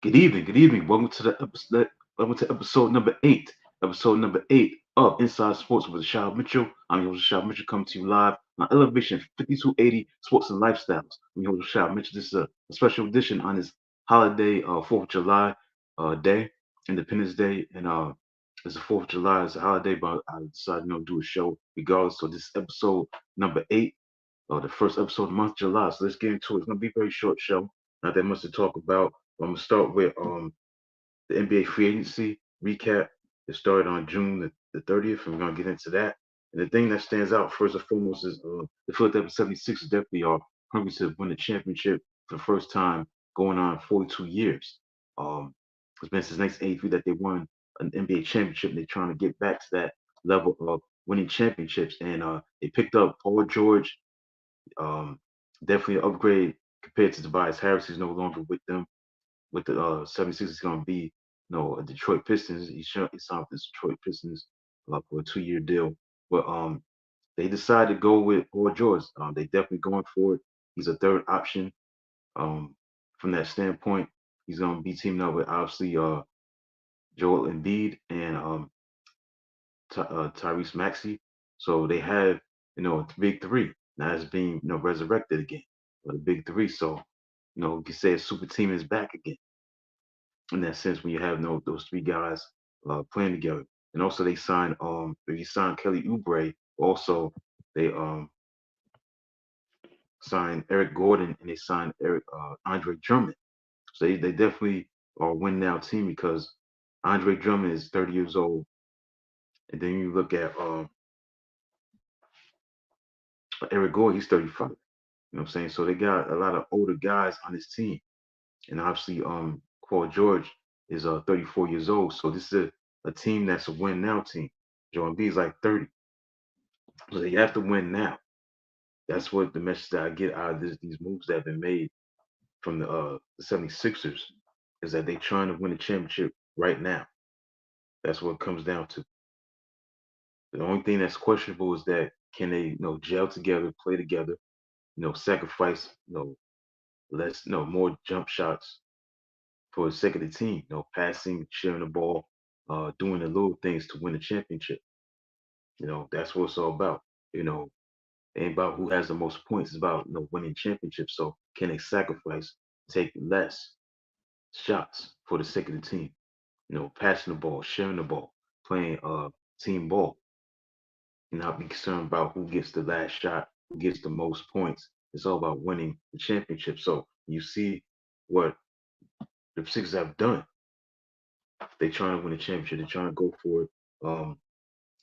Good evening. Good evening. Welcome to episode number eight. Episode number eight of Inside Sports with Rashad Mitchell. I'm your host, Rashad Mitchell, coming to you live on Elevation 5280 Sports and Lifestyles. I'm your host, Rashad Mitchell. This is a special edition on this holiday, 4th of July day, Independence Day, and it's the 4th of July. It's a holiday, but I decided do a show regardless. So this is episode number eight, the first episode of the month of July. So let's get into it. It's gonna be a very short show. Not that much to talk about. I'm gonna start with the NBA free agency recap. It started on June the 30th, and we're gonna get into that. And the thing that stands out first and foremost is the Philadelphia 76ers definitely are hungry to win the championship for the first time going on 42 years. Um, it's been since 1983 that they won an NBA championship, and they're trying to get back to that level of winning championships. And they picked up Paul George, um, definitely an upgrade compared to Tobias Harris. He's no longer with them. With the 76 is going to be, a Detroit Pistons. He signed with the Detroit Pistons for a 2-year deal. But they decided to go with Paul George. They definitely going for it. He's a third option. Um, from that standpoint, he's going to be teaming up with obviously Joel Embiid and Tyrese Maxey. So they have, the big three. Now it's being, resurrected again. The big three. So, you can say a super team is back again in that sense when you have those three guys playing together. And also they signed Kelly Oubre. Also they signed Eric Gordon and they signed Andre Drummond. So they definitely are a win now team because Andre Drummond is 30 years old, and then you look at Eric Gordon, he's 35. You know what I'm saying? So they got a lot of older guys on this team, and obviously Paul George is 34 years old. So this is a team that's a win now team. Joel Embiid is like 30, so they have to win now. That's what the message that I get out of these moves that have been made from the 76ers is that they're trying to win a championship right now. That's what it comes down to. The only thing that's questionable is that can they, gel together, play together, sacrifice, less, more jump shots for the sake of the team, passing, sharing the ball, doing the little things to win a championship. That's what it's all about. You know, it ain't about who has the most points. It's about winning championships. So can they sacrifice, take less shots for the sake of the team? Passing the ball, sharing the ball, playing team ball, and not be concerned about who gets the last shot, who gets the most points. It's all about winning the championship. So you see what the Sixers have done. They're trying to win a championship. They're trying to go for it.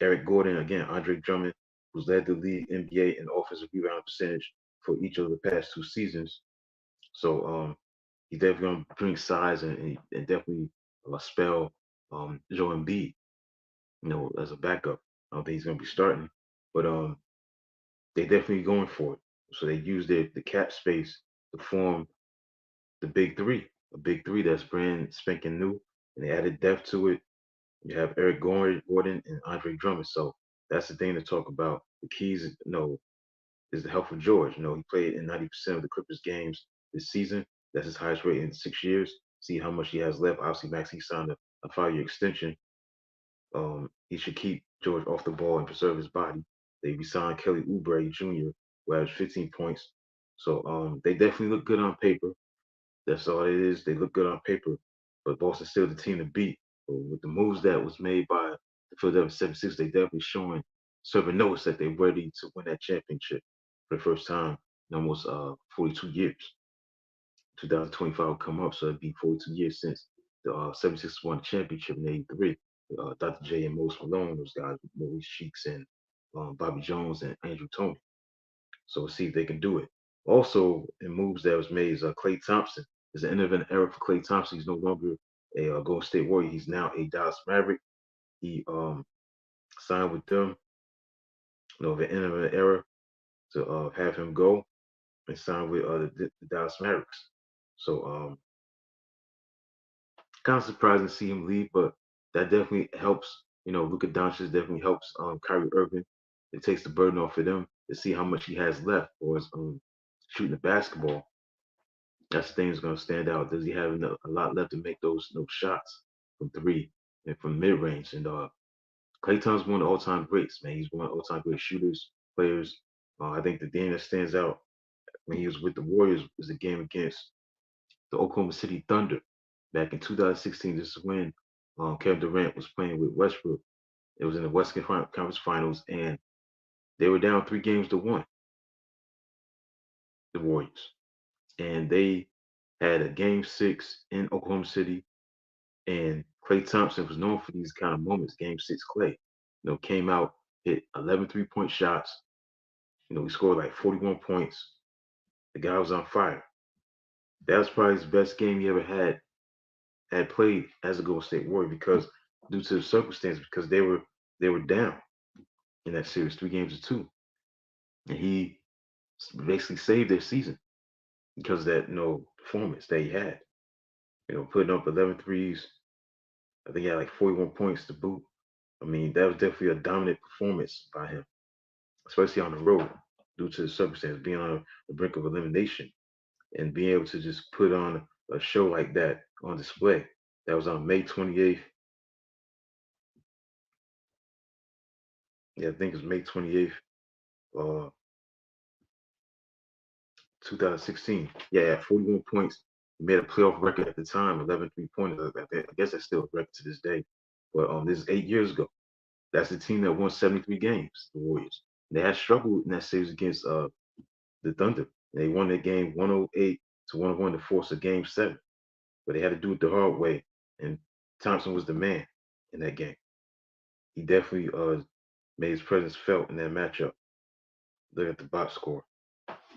Eric Gordon, again, Andre Drummond, who's led the league NBA in offensive rebound percentage for each of the past 2 seasons. So he's definitely going to bring size and definitely spell Joel Embiid, as a backup. I don't think he's going to be starting, but they definitely going for it. So they use the cap space to form the big three, a big three that's brand spanking new, and they added depth to it. You have Eric Gordon and Andre Drummond. So that's the thing to talk about. The keys, is the health of George. He played in 90% of the Clippers games this season. That's his highest rate in 6 years. See how much he has left. Obviously, Max, he signed a 5-year extension. He should keep George off the ball and preserve his body. They signed Kelly Oubre Jr., who averaged 15 points. So they definitely look good on paper. That's all it is. They look good on paper, but Boston's still the team to beat. But with the moves that was made by the Philadelphia 76, they definitely serving notice that they're ready to win that championship for the first time in almost 42 years. 2025 will come up, so it'd be 42 years since the 76 won the championship in '83. Dr. J and Mose Malone, those guys, Maurice Cheeks and Bobby Jones and Andrew Tony. So we'll see if they can do it. Also, in moves that was made is Clay Thompson. It's the end of an era for Clay Thompson. He's no longer a Golden State Warrior. He's now a Dallas Maverick. He signed with them, the end of an era to have him go and sign with the Dallas Mavericks. So kind of surprising to see him leave, but that definitely helps. Luka Doncic definitely helps Kyrie Irving. It takes the burden off of them to see how much he has left or is shooting the basketball. That's the thing that's going to stand out. Does he have a lot left to make those shots from three and from mid range? And Klay Thompson's one of the all-time greats, man. He's one of the all-time great shooters, players. I think the game that stands out when he was with the Warriors was the game against the Oklahoma City Thunder back in 2016. This is when Kevin Durant was playing with Westbrook. It was in the Western Conference Finals, and they were down 3 games to 1, the Warriors. And they had a game 6 in Oklahoma City, and Klay Thompson was known for these kind of moments. Game 6 Klay, came out, hit 11 3-point shots. He scored like 41 points. The guy was on fire. That was probably his best game he ever had played as a Golden State Warrior because due to the circumstances, because they were down in that series 3 games to 2, and he basically saved their season because of that performance that he had. Putting up 11 threes. I think he had like 41 points to boot. I mean, that was definitely a dominant performance by him, especially on the road due to the circumstances, being on the brink of elimination and being able to just put on a show like that on display. That was on May 28th. Yeah, I think it was May 28th, uh, 2016. Yeah, 41 points. He made a playoff record at the time, 11 3-pointers. I guess that's still a record to this day. But this is 8 years ago. That's the team that won 73 games, the Warriors. They had struggled in that series against the Thunder. They won that game 108-101 to force a game 7. But they had to do it the hard way. And Thompson was the man in that game. He definitely made his presence felt in that matchup. Look at the box score.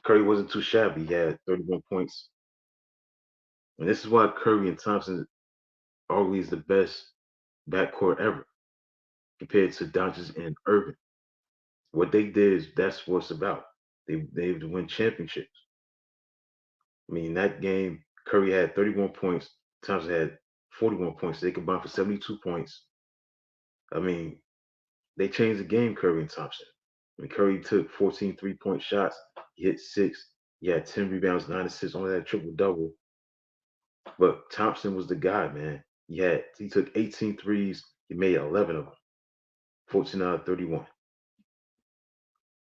Curry wasn't too shabby. He had 31 points. And this is why Curry and Thompson are always the best backcourt ever compared to Doncic and Irving. What they did is that's what it's about. They have to win championships. I mean, that game, Curry had 31 points, Thompson had 41 points. They combined for 72 points. I mean, they changed the game, Curry and Thompson. I mean, Curry took 14 3-point shots, he hit 6, he had 10 rebounds, 9 assists, only had a triple double. But Thompson was the guy, man. He took 18 threes, he made 11 of them, 14 out of 31.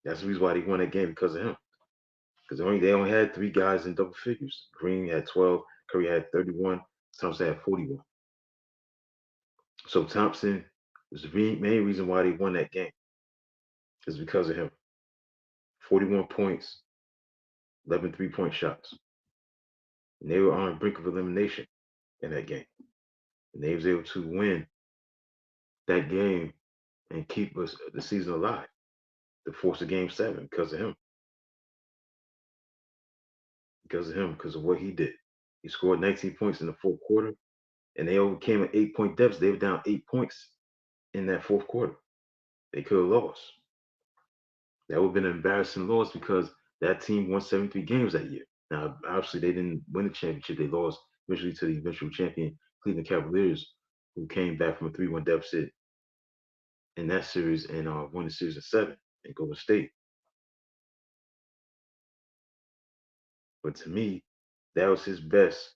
That's the reason why they won that game because of him. Because they only had 3 guys in double figures. Green had 12, Curry had 31, Thompson had 41. So Thompson was the main reason why they won that game is because of him. 41 points, 11 3-point shots. And they were on the brink of elimination in that game. And they was able to win that game and keep us the season alive to force a game 7 because of him. Because of what he did. He scored 19 points in the fourth quarter, and they overcame an 8-point deficit. They were down 8 points in that fourth quarter. They could have lost. That would have been an embarrassing loss because that team won 73 games that year. Now, obviously, they didn't win the championship. They lost eventually to the eventual champion Cleveland Cavaliers, who came back from a 3-1 deficit in that series and won the series in 7 in Golden State. But to me, that was his best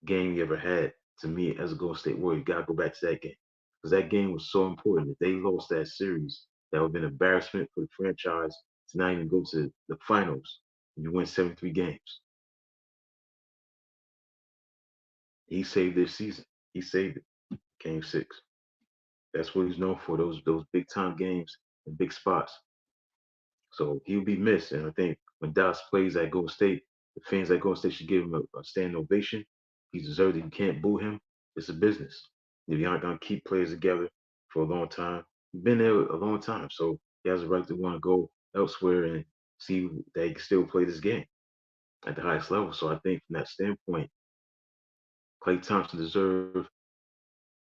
game he ever had. To me, as a Golden State Warrior, you gotta go back to that game because that game was so important. If they lost that series, that would have been an embarrassment for the franchise to not even go to the finals. And you win 73 games. He saved their season. He saved it. Game 6. That's what he's known for. Those big time games and big spots. So he'll be missed. And I think when Dallas plays at Golden State, the fans at Golden State should give him a standing ovation. He deserves it. You can't boo him. It's a business. If you aren't gonna keep players together for a long time, you've been there a long time. So he has a right to want to go elsewhere and see that he can still play this game at the highest level. So I think from that standpoint, Klay Thompson deserves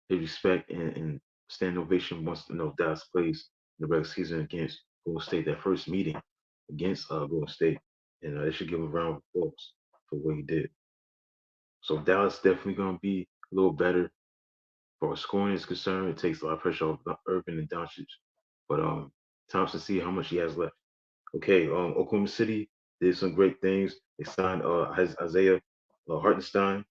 his respect and standing ovation once Dallas plays the regular season against Golden State, that first meeting against Golden State. And they should give him a round of applause for what he did. So Dallas definitely going to be a little better for scoring is concerned. It takes a lot of pressure off Urban and Doncic. But Thompson, see how much he has left. Okay, Oklahoma City did some great things. They signed Isaiah Hartenstein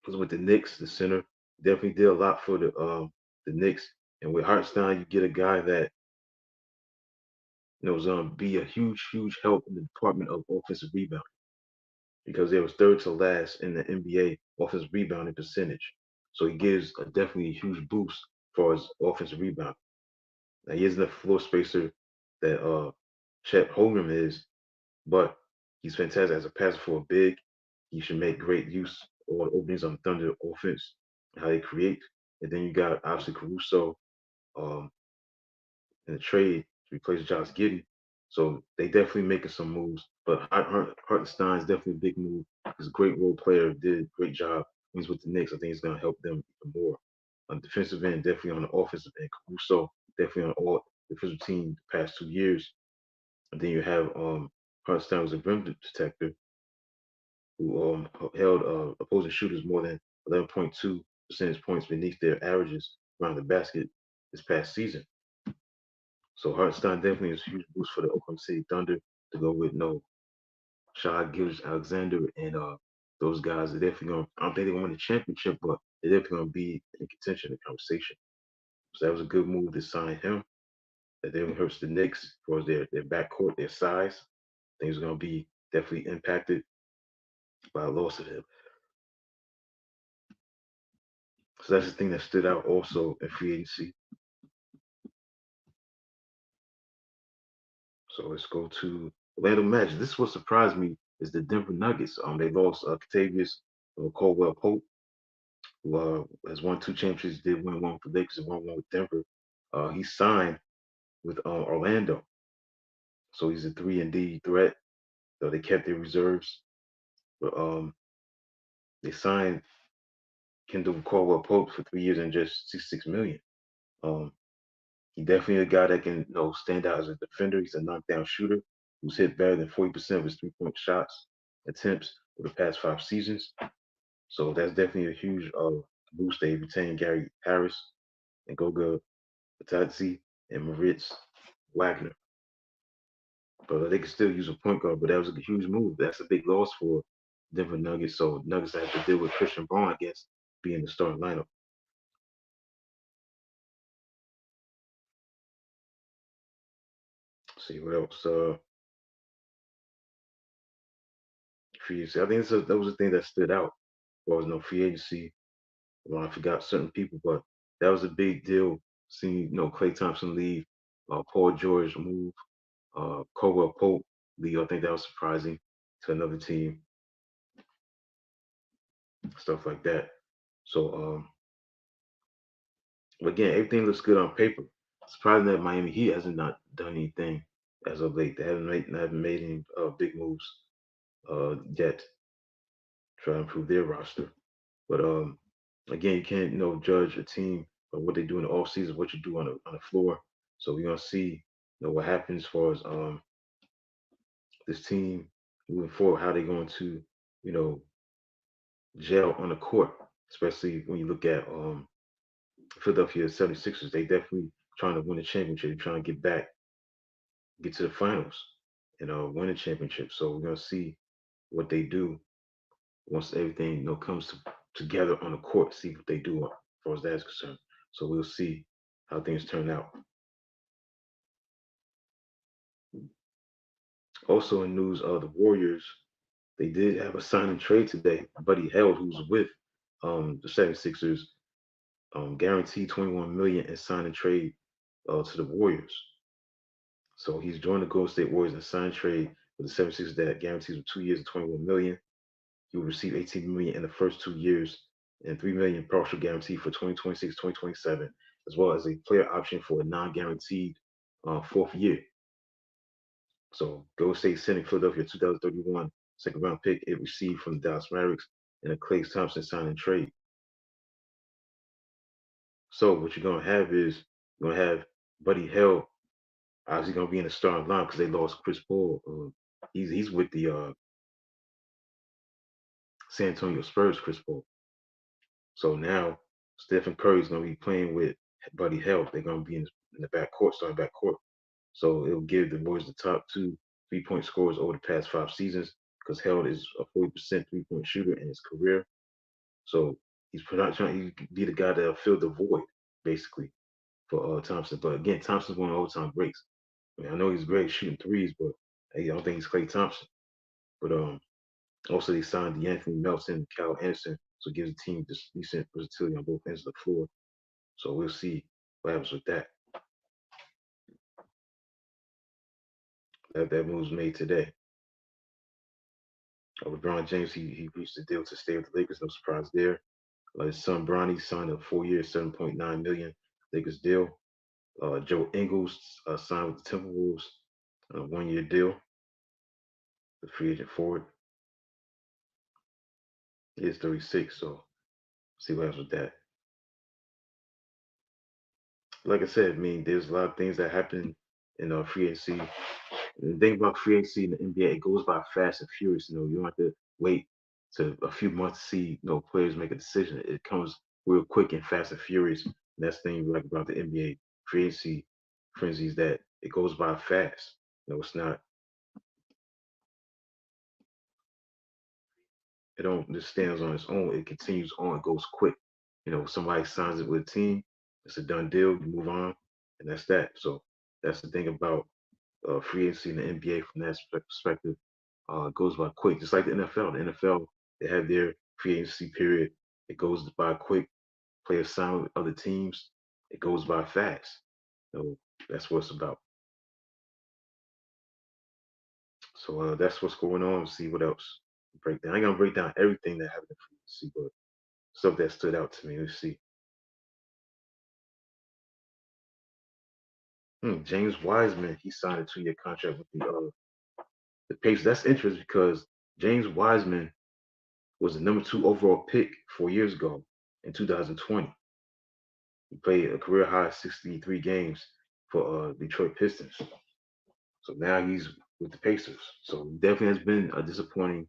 was with the Knicks, the center. Definitely did a lot for the Knicks. And with Hartenstein, you get a guy that is going to be a huge, huge help in the department of offensive rebound because they was third to last in the NBA offensive rebounding percentage. So he gives definitely a huge boost for his offensive rebound. Now he isn't a floor spacer that Chet Holmgren is, but he's fantastic as a passer for a big. He should make great use of all the openings on the Thunder offense, how they create. And then you got obviously Caruso um, in the trade to replace Josh Giddey. So they definitely making some moves. But Hartenstein is definitely a big move. He's a great role player, did a great job. When he's with the Knicks, I think he's going to help them even more. On the defensive end, definitely on the offensive end. Caruso, definitely on all defensive team the past 2 years. And then you have Hartenstein was a rim protector who held opposing shooters more than 11.2 percentage points beneath their averages around the basket this past season. So Hartenstein definitely is a huge boost for the Oklahoma City Thunder to go with Shai Gilgeous-Alexander and those guys are definitely going. I don't think they're going to win the championship, but they're definitely going to be in contention, in conversation. So that was a good move to sign him. That definitely hurts the Knicks for their backcourt, their size. Things are going to be definitely impacted by a loss of him. So that's the thing that stood out also in free agency. So let's go to Orlando Magic. This is what surprised me is the Denver Nuggets. They lost Katavius Caldwell Pope, who has won two championships, did win one with the Lakers and won one with Denver. He signed with Orlando, so he's a 3-and-D threat. So they kept their reserves, but they signed Kendall Caldwell Pope for 3 years and just 66 million. Um, he definitely a guy that can stand out as a defender. He's a knockdown shooter who's hit better than 40% of his 3-point shots attempts for the past 5 seasons. So that's definitely a huge boost. They retained Gary Harris and Goga Batadze and Moritz Wagner. But they could still use a point guard, but that was a huge move. That's a big loss for Denver Nuggets. So Nuggets have to deal with Christian Braun, I guess, being the starting lineup. Let's see what else. Free agency. I think that was the thing that stood out. There was no free agency. Well, I forgot certain people, but that was a big deal. Seeing Klay Thompson leave, Paul George move, Caldwell Pope leave. I think that was surprising to another team, stuff like that. So but again, everything looks good on paper. Surprising that Miami Heat hasn't not done anything as of late. They haven't made any big moves yet to try to improve their roster. But again, you can't judge a team by what they do in the off season, what you do on the floor. So we're gonna see what happens as far as this team moving forward, how they're going to you know gel on the court, especially when you look at Philadelphia 76ers. They definitely trying to win a championship, they're trying to get back, get to the finals, and win a championship. So we're gonna see what they do once everything comes together on the court. See what they do as far as that's concerned. So we'll see how things turn out. Also in news, the Warriors they did have a sign and trade today. Buddy Held, who's with the 76ers, guaranteed 21 million in sign and trade to the Warriors. So he's joined the Golden State Warriors in sign and trade with the 76ers that guarantees him 2 years and 21 million. He will receive 18 million in the first 2 years and 3 million partial guarantee for 2026, 2027, as well as a player option for a non-guaranteed fourth year. So Golden State sending Philadelphia 2031 second round pick it received from the Dallas Mavericks and a Klay Thompson signing trade. So what you're gonna have is you're gonna have Buddy Held obviously gonna be in the starting line because they lost Chris Paul. He's with the San Antonio Spurs, Chris Paul. So now Stephen Curry's gonna be playing with Buddy Held. They're gonna be in the backcourt, starting backcourt. So it'll give the Warriors the top two 3-point scorers over the past 5 seasons. because Held is a 40% 3-point shooter in his career. So he's not trying to be the guy that'll fill the void, basically, for Thompson. But again, Thompson's one of the all-time greats. I mean, I know he's great shooting threes, but hey, I don't think he's Klay Thompson. But also they signed DeAnthony Melton and Kyle Anderson, so it gives the team this decent versatility on both ends of the floor. So we'll see what happens with that. That move was made today. LeBron James, he reached a deal to stay with the Lakers. No surprise there. His son Bronny signed a 4-year, 7.9 million Lakers deal. Joe Ingles signed with the Timberwolves on a 1-year deal. The free agent forward. He is 36, so see what happens with that. Like I said, I mean, there's a lot of things that happen in free agency. And the thing about free agency in the NBA, it goes by fast and furious. You don't have to wait to a few months to see players make a decision. It comes real quick and fast and furious. And that's the thing we like about the NBA free agency frenzies, that it goes by fast. It's not. It don't just stands on its own. It continues on. It goes quick. Somebody signs it with a team, it's a done deal. You move on, and that's that. So that's the thing about free agency in the NBA from that perspective. It goes by quick, just like the NFL. The NFL, they have their free agency period. It goes by quick. Players sign with other teams. It goes by fast. So that's what it's about. So that's what's going on. See what else. Break down. I ain't gonna break down everything that happened in free agency, but stuff that stood out to me. Let's see. James Wiseman, he signed a 2-year contract with the Pacers. That's interesting because James Wiseman was the number 2 overall pick 4 years ago in 2020. He played a career high 63 games for Detroit Pistons. So now he's with the Pacers. So he definitely has been a disappointing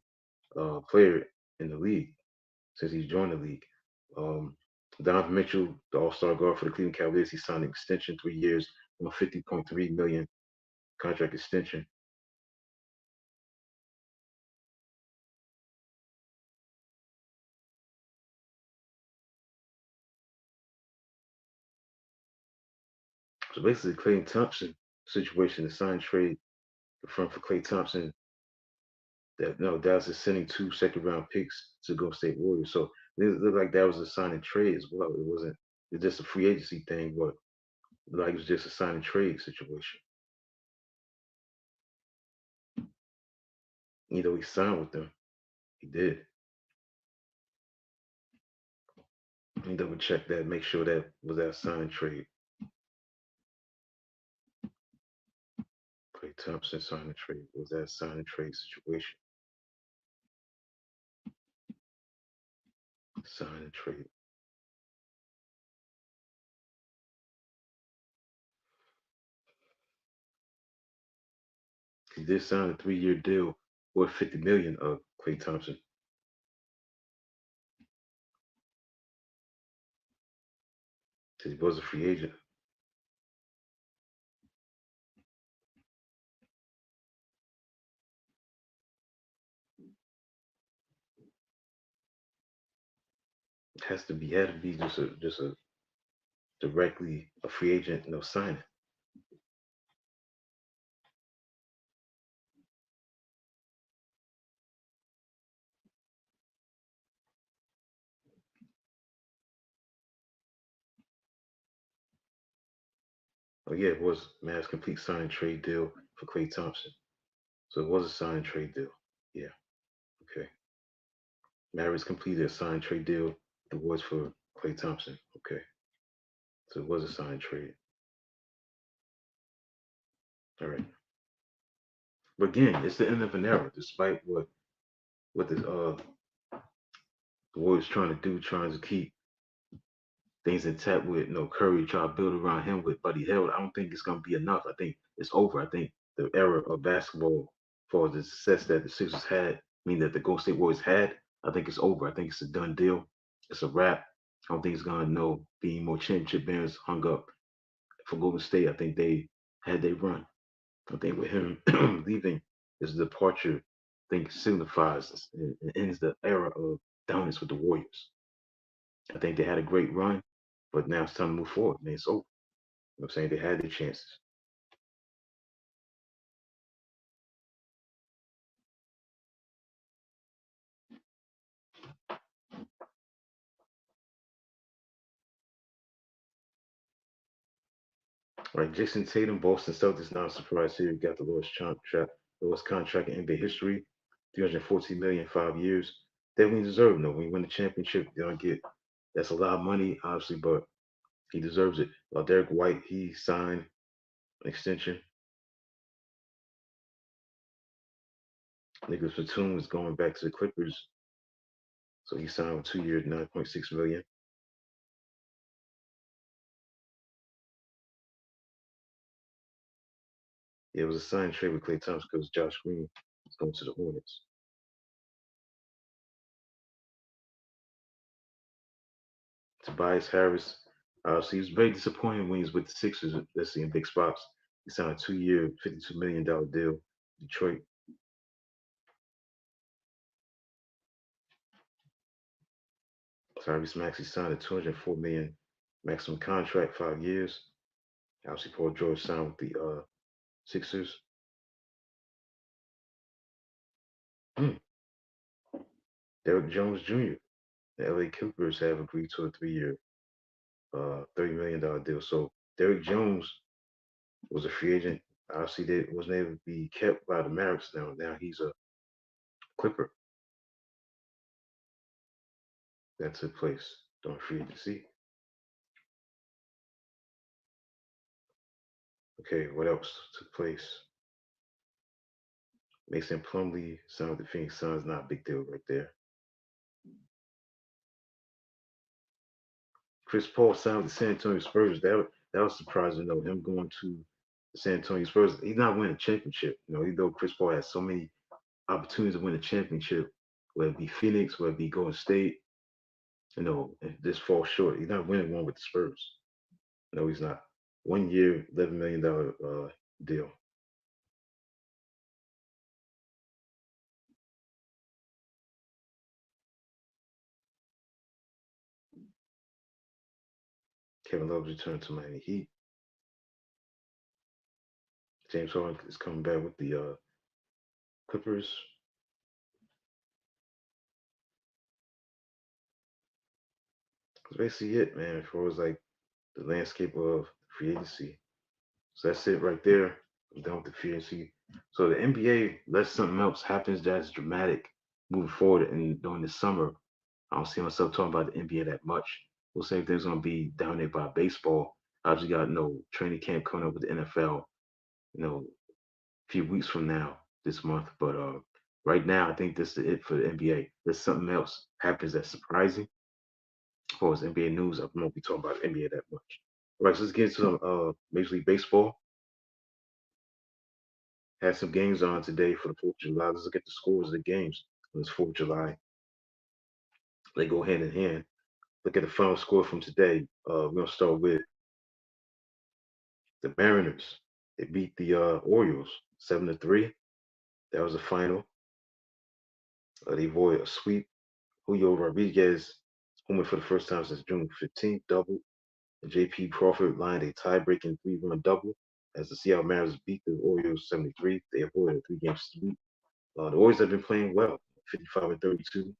player in the league since he's joined the league. Um, Donovan Mitchell, the All-Star guard for the Cleveland Cavaliers, he signed an extension, 3 years, on a 50.3 million contract extension. So basically, Klay Thompson situation, the sign trade confirmed for Klay Thompson that no, Dallas is sending 2 second-round picks to Golden State Warriors. So it looked like that was a sign and trade as well. It wasn't. It's just a free agency thing, but like it was just a sign and trade situation. He signed with them. He did. Let me double check that, make sure that was that sign and trade. Klay Thompson sign and trade. Was that sign and trade situation? Sign and trade. He did sign a 3-year deal worth 50 million of Klay Thompson. He was a free agent. It had to be just a directly a free agent, signing. Oh yeah, it was Mavs complete sign and trade deal for Klay Thompson. So it was a sign and trade deal. Yeah. Okay. Mavericks completed a sign and trade deal. The Warriors for Klay Thompson. Okay. So it was a sign and trade. All right. But again, it's the end of an era, despite what the Warriors trying to do, trying to keep things intact with Curry, try to build around him with Buddy Hield. I don't think it's gonna be enough. I think it's over. I think the era of basketball for the success that the Sixers had, that the Golden State Warriors had, I think it's over. I think it's a done deal. It's a wrap. I don't think it's gonna be more championship banners hung up for Golden State. I think they had their run. I think with him leaving, his departure think signifies and ends the era of dominance with the Warriors. I think they had a great run, but now it's time to move forward. Man, it's over. You know what I'm saying? They had their chances. All right, Jason Tatum, Boston Celtics, not a surprise here. Got the lowest contract in NBA history, 314 million, 5 years. Definitely deserved. No, when you win the championship, you don't get that's a lot of money, obviously, but he deserves it. Derek White, he signed an extension. Nicholas Batum is going back to the Clippers, so he signed with 2 years, 9.6 million. It was a sign trade with Klay Thompson because Josh Green is going to the Hornets. Tobias Harris, so he was very disappointed when he was with the Sixers, let's see, in big spots. He signed a 2 year, $52 million deal. Detroit. Tyrese Maxey signed a 204 million maximum contract, 5 years. Obviously, Paul George signed with the Sixers. Hmm. Derrick Jones Jr. The LA Clippers have agreed to a 3 year, $30 million deal. So Derrick Jones was a free agent. Obviously, they wasn't able to be kept by the Mavericks. Now he's a Clipper. That took place during free agency. Okay, what else took place? Mason Plumlee signed with the Phoenix Suns. Not a big deal right there. Chris Paul signed with the San Antonio Spurs. That was surprising though. Him going to the San Antonio Spurs. He's not winning a championship. Even though Chris Paul has so many opportunities to win a championship, whether it be Phoenix, whether it be Golden State, and this falls short. He's not winning one with the Spurs. No, he's not. 1 year, $11 million deal. Kevin Love's returned to Miami Heat. James Harden is coming back with the Clippers. That's basically it, man, as far as like the landscape of free agency. So that's it right there. I'm done with the free agency. So the NBA, unless something else happens that's dramatic moving forward and during the summer, I don't see myself talking about the NBA that much. We'll say things gonna be dominated by baseball. I just got no training camp coming up with the NFL, a few weeks from now this month. But right now, I think this is it for the NBA. There's something else happens that's surprising. As far as NBA news, I won't be talking about the NBA that much. All right, so let's get into some Major League Baseball. Had some games on today for the 4th of July. Let's look at the scores of the games on this 4th of July. They go hand in hand. Look at the final score from today. We're going to start with the Mariners. They beat the Orioles 7-3. That was the final. They avoided a sweep. Julio Rodriguez homer for the first time since June 15th, double. And J.P. Crawford lined a tie-breaking 3-run double as the Seattle Mariners beat the Orioles 73. They avoided a 3-game sweep. The Orioles have been playing well, 55-32.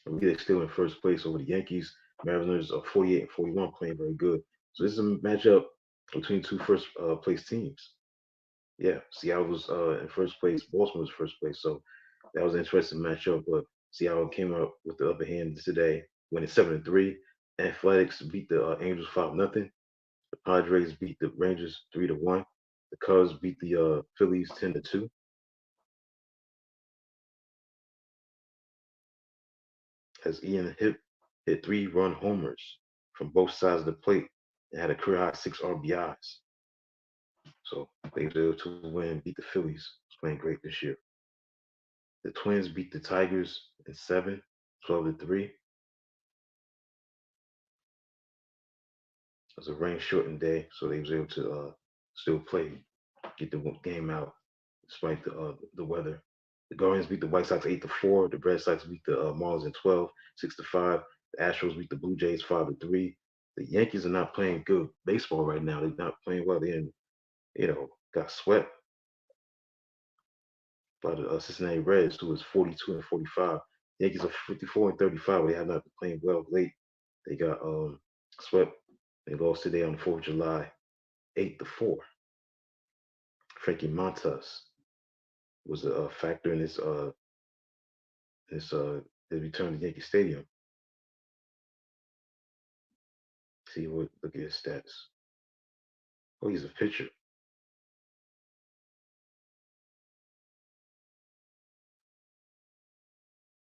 And they're still in first place over the Yankees. Mariners are 48-41, playing very good. So this is a matchup between two first place teams. Yeah, Seattle was in first place. Baltimore was first place. So that was an interesting matchup. But Seattle came up with the upper hand today, winning 7-3. Athletics beat the Angels 5-0. The Padres beat the Rangers 3-1. The Cubs beat the Phillies 10-2. As Ian hit 3-run homers from both sides of the plate and had a career high 6 RBIs. So they were able to win, beat the Phillies. It's playing great this year. The Twins beat the Tigers in 7, 12-3. It was a rain shortened day, so they was able to still play, get the game out despite the weather. The Guardians beat the White Sox 8-4. The Red Sox beat the Marlins in 12, 6-5. The Astros beat the Blue Jays 5-3. The Yankees are not playing good baseball right now. They're not playing well. They, got swept by the Cincinnati Reds, who was 42-45. Yankees are 54-35. They have not been playing well late. They got swept. They lost today on the 4th of July, 8-4. Frankie Montas was a factor in his return to Yankee Stadium. See what look at his stats. Oh, he's a pitcher.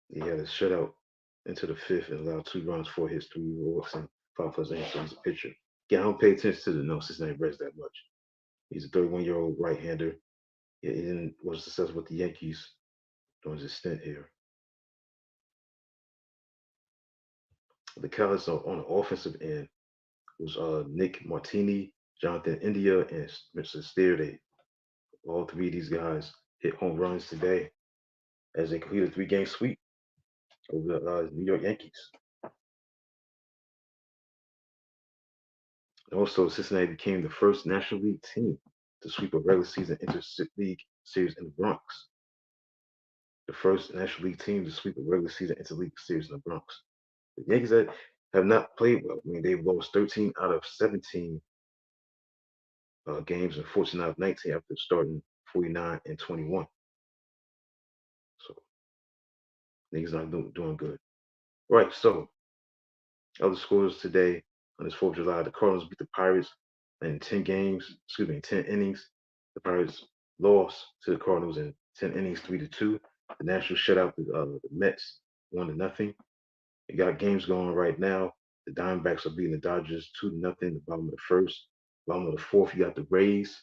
He had a shutout into the fifth and allowed 2 runs, 4 hits, 3 walks, and 5+innings. So he's a pitcher. Yeah, I don't pay attention to the Cincinnati Reds that much. He's a 31-year-old right-hander. Yeah, he didn't was successful with the Yankees during his stint here. The Cowboys on the offensive end was Nick Martini, Jonathan India, and Mr. Steer. All three of these guys hit home runs today as they completed a 3-game sweep over the New York Yankees. Also, Cincinnati became the first National League team to sweep a regular season inter-league series in the Bronx. The first National League team to sweep a regular season interleague series in the Bronx. The Yankees have not played well. I mean, they've lost 13 out of 17 games and 14 out of 19 after starting 49-21. So, niggas not doing good. Right, so other scores today on this 4th of July, the Cardinals beat the Pirates in 10 games, 10 innings. The Pirates lost to the Cardinals in 10 innings, 3-2. The Nationals shut out the Mets 1-0. You got games going right now. The Diamondbacks are beating the Dodgers 2-0. The bottom of the first. Bottom of the fourth, you got the Rays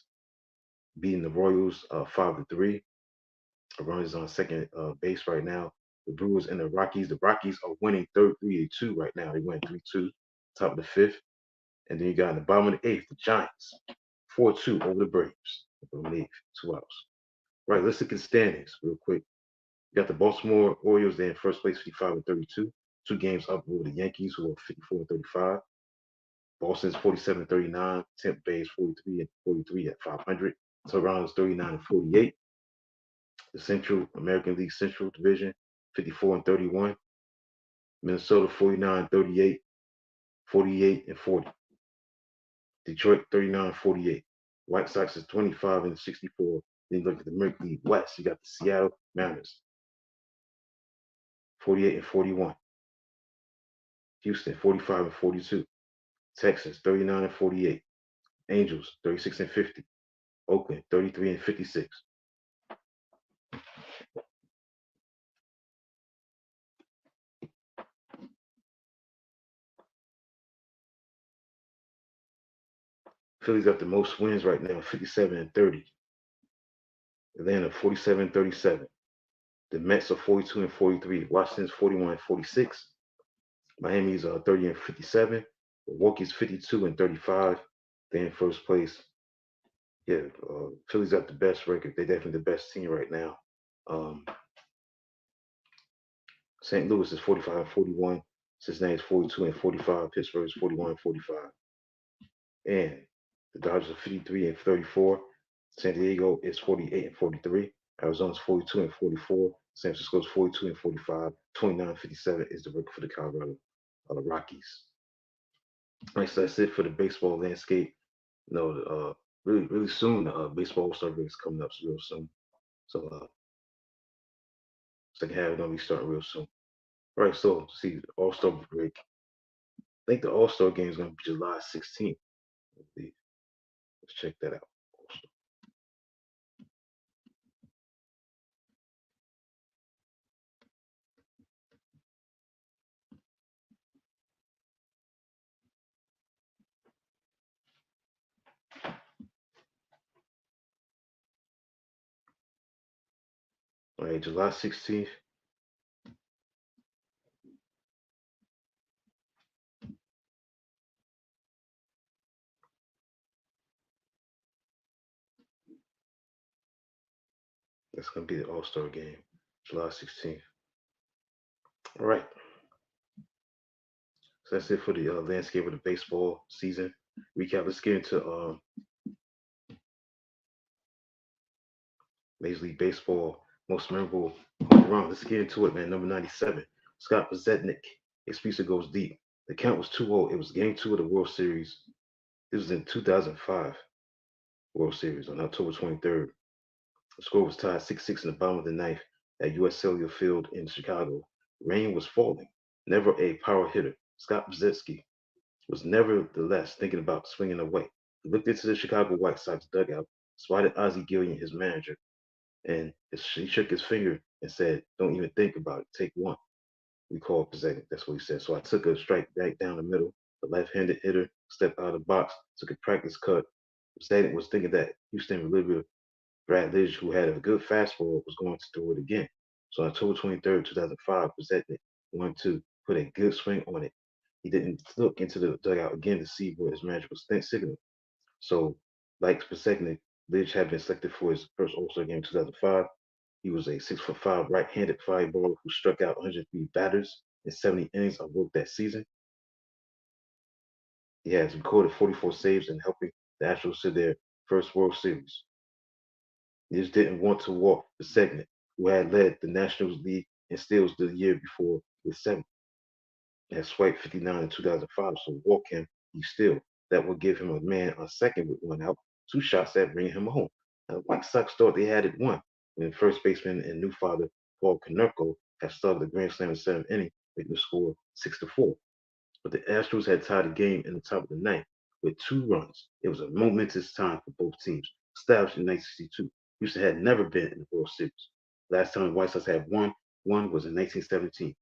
beating the Royals 5-3. A run is on second base right now. The Brewers and the Rockies. The Rockies are winning 3-2 right now. They win 3-2, top of the fifth. And then you got in the bottom of the eighth, the Giants, 4-2 over the Braves. Bottom of the eighth, 2 outs. Right, let's look at the standings real quick. You got the Baltimore Orioles, they're in first place, 55-32. 2 games up over the Yankees, who are 54-35. Boston's 47-39. Tampa Bay is 43 at 500. Toronto's 39-48. The Central American League Central Division, 54-31. Minnesota 49-38, 48-40. Detroit 39-48. White Sox is 25-64. Then you look at the American League West, you got the Seattle Mariners, 48-41. Houston 45-42. Texas 39-48. Angels 36-50. Oakland 33-56. Philly's got the most wins right now, 57-30. Atlanta 47-37. The Mets are 42-43. Washington's 41-46. Miami's 30-57. Milwaukee's 52-35. They're in first place. Yeah, Philly's got the best record. They're definitely the best team right now. St. Louis is 45-41. Cincinnati's 42-45. Pittsburgh is 41-45. And the Dodgers are 53-34. San Diego is 48-43. Arizona's 42-44. San Francisco's 42-45. 29-57 is the record for the Colorado Rockies. All right, so that's it for the baseball landscape. Really soon, baseball All-Star break is coming up real soon. So second half is gonna be starting real soon. All right, so see All-Star break. I think the All-Star game is gonna be July 16th. Let's check that out. All right, July 16th. That's gonna be the All-Star game. July 16th. All right. So that's it for the landscape of the baseball season recap. Let's get into Major League Baseball most memorable home run. Let's get into it, man. Number 97, Scott Pazzetnik. Expedia goes deep. The count was 2-0. It was game two of the World Series. This was in 2005 World Series on October 23rd. The score was tied 6-6 in the bottom of the ninth at U.S. Cellular Field in Chicago. Rain was falling. Never a power hitter. Scott Pazzetnik was nevertheless thinking about swinging away. He looked into the Chicago White Sox dugout, spotted Ozzie Gillian, his manager, and he shook his finger and said, "Don't even think about it. Take one." We called Pazzetnik. That's what he said. So I took a strike back down the middle. The left-handed hitter stepped out of the box, took a practice cut. Pazzetnik was thinking that Houston reliever Brad Lidge, who had a good fastball, was going to throw it again. So on October 23rd, 2005, Pazzetnik wanted to put a good swing on it. He didn't look into the dugout again to see what his manager was signaling. So, like Pazzetnik, Lidge had been selected for his first All-Star game in 2005. He was a 6'5" right-handed fly baller who struck out 103 batters in 70 innings of work that season. He has recorded 44 saves in helping the Astros to their first World Series. He just didn't want to walk Pazzetnik, who had led the National League in steals the year before with 7. He had swiped 59 in 2005, so walk him, he still. That would give him a man on second with one out, 2 shots that bring him home. Now, the White Sox thought they had it won when first baseman and new father Paul Konerko had started the grand slam in the 7th inning, making the score 6-4. But the Astros had tied the game in the top of the ninth with 2 runs. It was a momentous time for both teams. Established in 1962, Houston had never been in the World Series. Last time the White Sox had won was in 1917.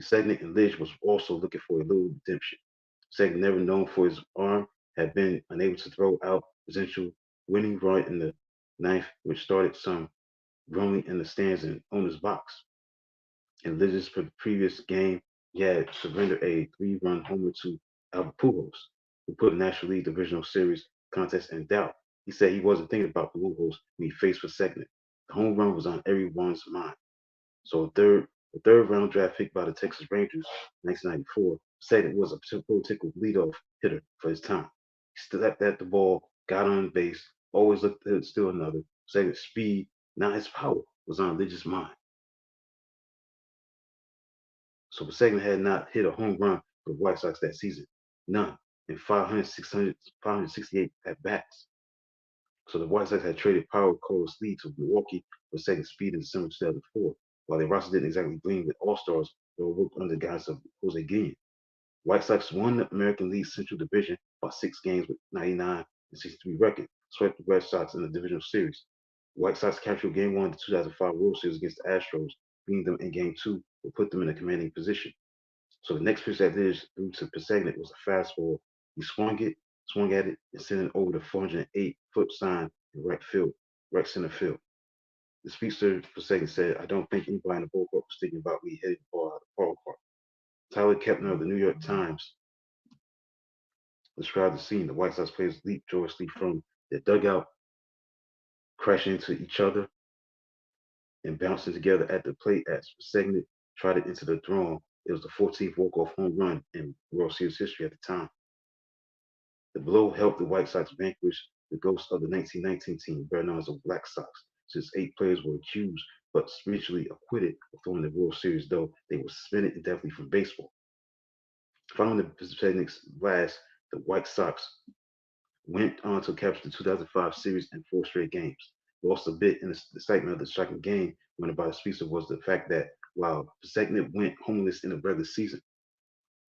Segnick and Lidge was also looking for a little redemption. Segnick, never known for his arm, had been unable to throw out potential winning run in the ninth, which started some groaning in the stands and owner's box. In Lidge's previous game, he had surrendered a 3-run homer to Albert Pujols, who put the National League Divisional Series contest in doubt. He said he wasn't thinking about Pujols when he faced for Segnick. The home run was on everyone's mind. So the third round draft pick by the Texas Rangers in 1994 said it was a prototypical leadoff hitter for his time. He stepped at the ball, got on base, always looked to steal another. Said his speed, not his power, was on Lidge's mind. So Pasegan had not hit a home run for the White Sox that season. None. In 568 at bats. So the White Sox had traded Power Cole's lead to Milwaukee for second speed in December 2004. While their roster didn't exactly gleam with all-stars, they were worked under the guidance of Jose Guillen. White Sox won the American League Central Division by 6 games with 99 and 63 record, swept the Red Sox in the divisional series. White Sox captured Game 1 of the 2005 World Series against the Astros, beating them in Game 2, but put them in a commanding position. So the next pitch that Lidge threw to Pasagnic was a fastball. He swung at it, and sent it over the 408-foot sign in right center field. The speedster Pasagnic said, "I don't think anybody in the ballpark was thinking about me hitting the ball out of the ballpark." Tyler Kepner of the New York Times described the scene. The White Sox players leaped joyously from their dugout, crashing into each other and bouncing together at the plate as Pasagnic trotted into the throng. It was the 14th walk-off home run in World Series history at the time. The blow helped the White Sox vanquish the ghost of the 1919 team, better known as the Black Sox, since 8 players were accused but spiritually acquitted of throwing the World Series, though they were suspended indefinitely from baseball. Following the Pacific's blast, the White Sox went on to capture the 2005 series in 4 straight games. Lost a bit in the excitement of the second game when about the speaker was the fact that while Pasechnik went homeless in the regular season,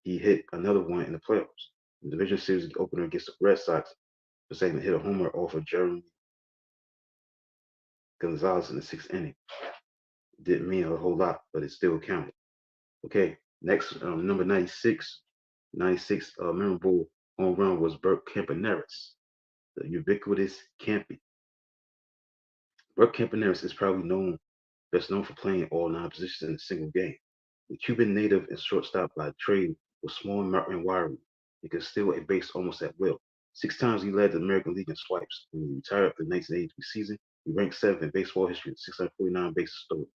he hit another one in the playoffs. In the division series opener against the Red Sox, Pasechnik hit a homer off of Jeremy Gonzalez in the 6th inning. Didn't mean a whole lot, but it still counted. Okay, next, number 96. 96 memorable home run was Bert Campaneris, the ubiquitous Campy. Bert Campaneris is probably best known for playing all 9 positions in a single game. The Cuban native and shortstop by trade was small and wiry. He could steal a base almost at will. 6 times he led the American League in swipes. When he retired after the 1983 season, he ranked 7th in baseball history with 649 bases stolen.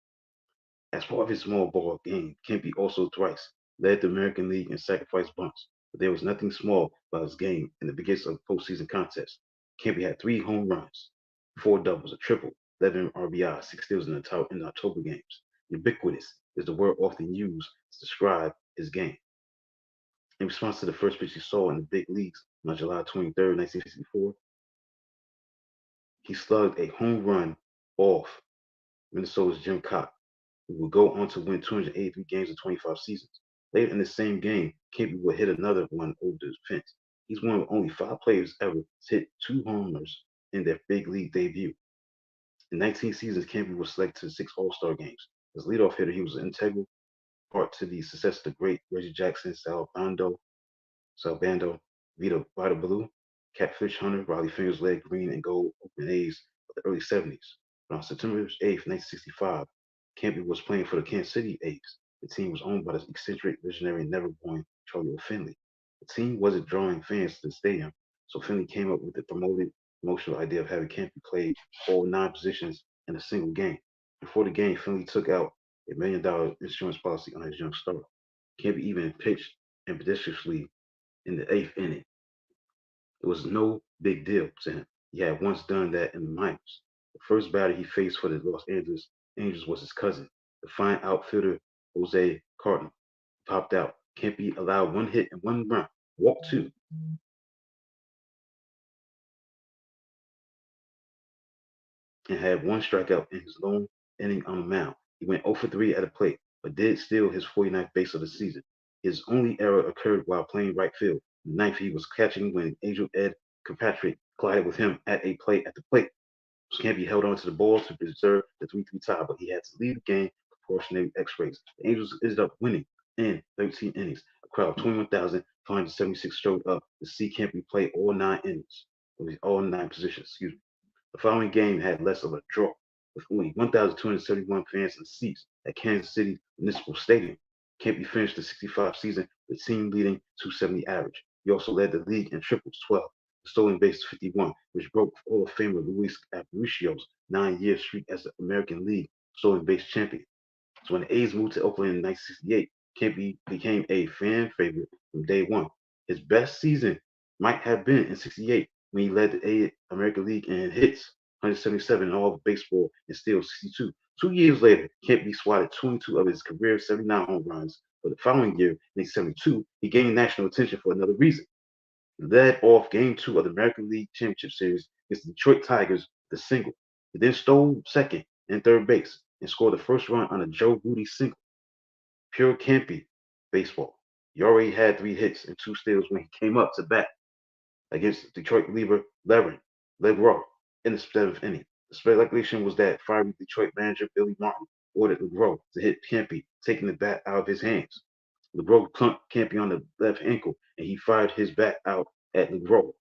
As part of his small ball game, Kempy also thrice led the American League in sacrifice bunts, but there was nothing small about his game in the biggest of postseason contests. Kempy had 3 home runs, 4 doubles, a triple, 11 RBI, 6 steals in the October games. Ubiquitous is the word often used to describe his game. In response to the first pitch he saw in the big leagues on July 23rd, 1964, he slugged a home run off Minnesota's Jim Cock, who would go on to win 283 games in 25 seasons. Later in the same game, Kempy would hit another one over the fence. He's one of only 5 players ever to hit 2 homers in their big league debut. In 19 seasons, Kempy was selected to 6 All-Star games. As leadoff hitter, he was an integral part to the success of the great Reggie Jackson, Salbando, Vita Blue, Catfish Hunter, Riley Fingers Leg Green, and Gold Oakland A's of the early 70s. But on September 8th, 1965, Campbell was playing for the Kansas City A's. The team was owned by the eccentric, visionary, and never born Charlie O. Finley. The team wasn't drawing fans to the stadium, so Finley came up with the promotional idea of having Campbell play all 9 positions in a single game. Before the game, Finley took out a $1 million insurance policy on his young star. Campbell even pitched ambidextrously in the 8th inning. It was no big deal to him. He had once done that in the minors. The first batter he faced for the Los Angeles Angels was his cousin, the fine outfielder Jose Carton. Popped out. Kempy allowed 1 hit and 1 run, walked 2, and had 1 strikeout in his lone inning on the mound. He went 0 for 3 at the plate, but did steal his 49th base of the season. His only error occurred while playing right field. In the ninth, he was catching when Angel Ed Kirkpatrick collided with him at the plate. Scampy held on to the ball to preserve the 3-3 tie, but he had to leave the game for proportionate X-rays. The Angels ended up winning in 13 innings. A crowd of 21,576 showed up to see Campy play all 9 positions. Excuse me. The following game had less of a draw, with only 1,271 fans in the seats at Kansas City Municipal Stadium. Campy finished the 65 season with a team-leading 270 average. He also led the league in triples, 12, the stolen base 51, which broke Hall of Famer Luis Aparicion's 9-year streak as the American League stolen base champion. So when the A's moved to Oakland in 1968, Kempy became a fan favorite from day one. His best season might have been in '68 when he led the American League in hits, 177 in all of baseball, and steals 62. 2 years later, Kempy swatted 22 of his career 79 home runs. But the following year, 1972, he gained national attention for another reason. He led off Game 2 of the American League Championship Series against the Detroit Tigers with a single. He then stole second and third base and scored the first run on a Joe Rudy single. Pure Campy baseball. He already had 3 hits and 2 steals when he came up to bat against Detroit reliever Legro in the 7th inning. The speculation was that fiery Detroit manager Billy Martin ordered Legro to hit Campy, taking the bat out of his hands. Legro clunked Campy on the left ankle, and he fired his bat out at Legro,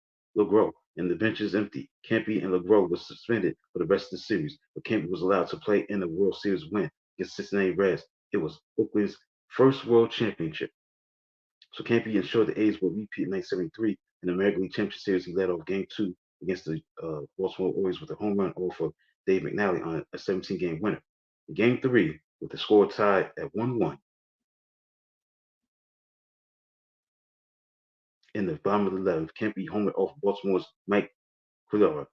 and the benches empty. Campy and Legro were suspended for the rest of the series, but Campy was allowed to play in the World Series win against Cincinnati Reds. It was Oakland's first World Championship. So Campy ensured the A's would repeat in 1973 in the American League Championship Series. He led off Game 2 against the Baltimore Orioles with a home run off of Dave McNally on a 17-game winner. In Game 3, with the score tied at 1-1 in the bottom of the 11th, Campy homered off Baltimore's Mike Cordova,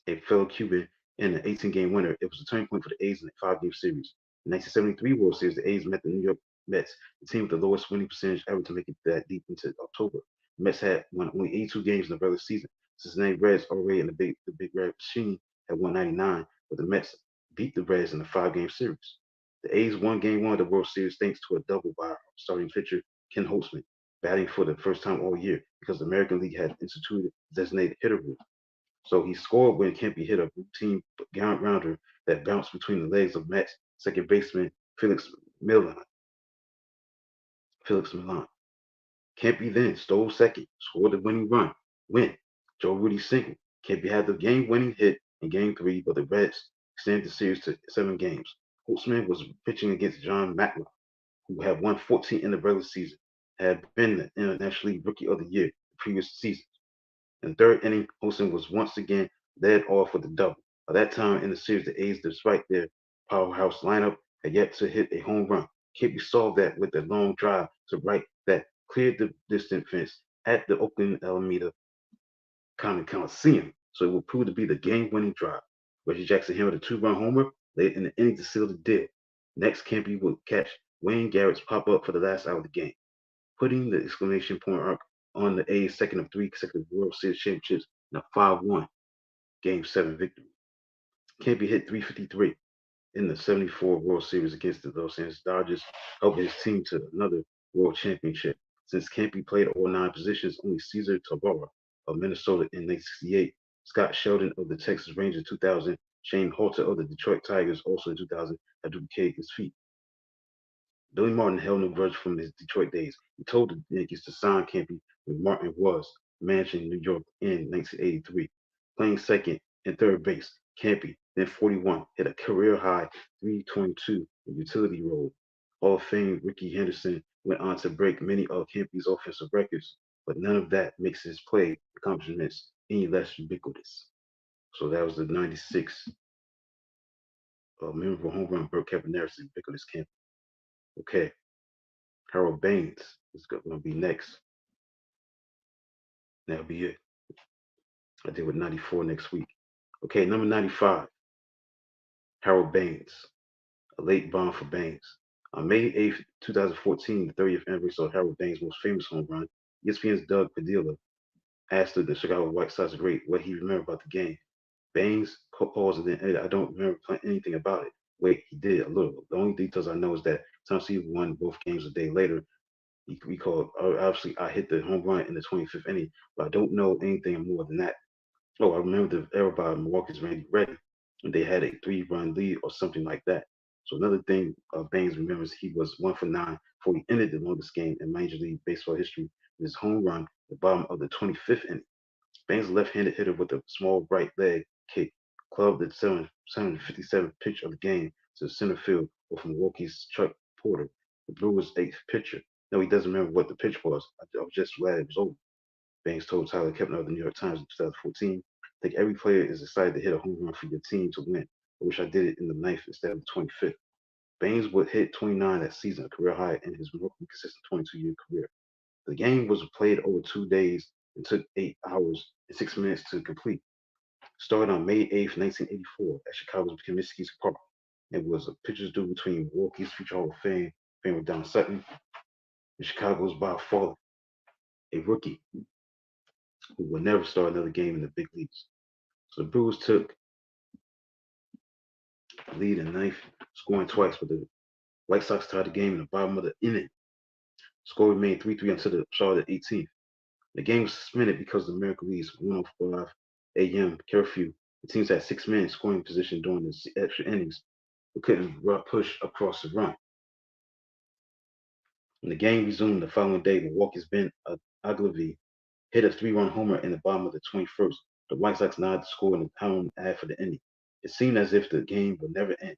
a fellow Cuban, in an 18-game winner. It was a turning point for the A's in a 5-game series. In the 1973 World Series, the A's met the New York Mets, the team with the lowest winning percentage ever to make it that deep into October. The Mets had won only 82 games in the regular season. Cincinnati Reds, already in the Big Red Machine, had won 99, but the Mets beat the Reds in a 5-game series. The A's won Game 1 of the World Series thanks to a double by starting pitcher Ken Holtzman, batting for the first time all year because the American League had instituted designated hitter rule. So he scored when Kempy hit a routine ground rounder that bounced between the legs of Mets second baseman Milan. Felix Milan. Kempy then stole second, scored the winning run, win. Joe Rudy single. Kempy had the game-winning hit in Game 3, but the Reds extended the series to 7 games. Holtzman was pitching against John Matlaw, who had won 14 in the regular season, had been the International League Rookie of the Year the previous season. In the 3rd inning, Holtzman was once again led off with a double. By that time in the series, the A's, despite their powerhouse lineup had yet to hit a home run. Kipy solved that with a long drive to right that cleared the distant fence at the Oakland Alameda County Coliseum, so it would prove to be the game-winning drive. Reggie Jackson hammered a two-run homer late in the inning to seal the deal. Next, Campy would catch Wayne Garrett's pop-up for the last out of the game, putting the exclamation point arc on the A's second of three consecutive World Series championships in a 5-1 Game 7 victory. Campy hit 353 in the 74 World Series against the Los Angeles Dodgers, helping his team to another World Championship. Since Campy played all nine positions, only Cesar Tabara of Minnesota in 1968, Scott Sheldon of the Texas Rangers in 2000, Shane Halter of the Detroit Tigers also in 2000 had duplicated his feat. Billy Martin held no grudge from his Detroit days. He told the Yankees to sign Campy when Martin was managing New York in 1983. Playing second and third base, Campy, then 41, hit a career-high 322 in utility role. Hall of Fame Ricky Henderson went on to break many of Campy's offensive records, but none of that makes his play accomplishments any less ubiquitous. So that was the 96 memorable home run Burt Campaneris ubiquitous Campy. Okay. Harold Baines is going to be next. That'll be it. I deal with 94 next week. Okay, number 95, Harold Baines, a late bomb for Baines. On May 8th, 2014, the 30th anniversary of Harold Baines' most famous home run, ESPN's Doug Padilla asked the Chicago White Sox great what he remembered about the game. Baines paused and then added, I don't remember anything about it. Wait, he did a little. The only details I know is that Tom Seaver won both games a day later. He recalled, obviously, I hit the home run in the 25th inning, but I don't know anything more than that. Oh, I remember the era by Milwaukee's Randy Reddy, and they had a three-run lead or something like that. So another thing Baines remembers, he was 1 for 9 before he ended the longest game in Major League Baseball history with his home run at the bottom of the 25th inning. Baines, a left-handed hitter with a small right leg kick, clubbed the 757th pitch of the game to the center field of Milwaukee's Chuck Porter, the Brewers' eighth pitcher. No, he doesn't remember what the pitch was. I was just glad it was over. Baines told Tyler Kepner of the New York Times in 2014, I think every player is excited to hit a home run for your team to win. I wish I did it in the ninth instead of the 25th. Baines would hit 29 that season, a career high in his more consistent 22-year career. The game was played over 2 days and took 8 hours and 6 minutes to complete. Started on May 8th, 1984 at Chicago's Comiskey Park. It was a pitcher's duel between Milwaukee's future Hall of Famer Don Sutton and Chicago's Bob Fowler, a rookie who would never start another game in the big leagues. So the Brewers took the lead in ninth, scoring twice, but the White Sox tied the game in the bottom of the inning. Score remained 3-3 until the start of the 18th. The game was suspended because of the American League's 1:05 a.m. curfew. The teams had 6 men in scoring position during the extra innings, but couldn't push across the run. When the game resumed the following day, Milwaukee's Ben Ogilvy hit a 3-run homer in the bottom of the 21st. The White Sox nodded to score in the home half of the inning. It seemed as if the game would never end.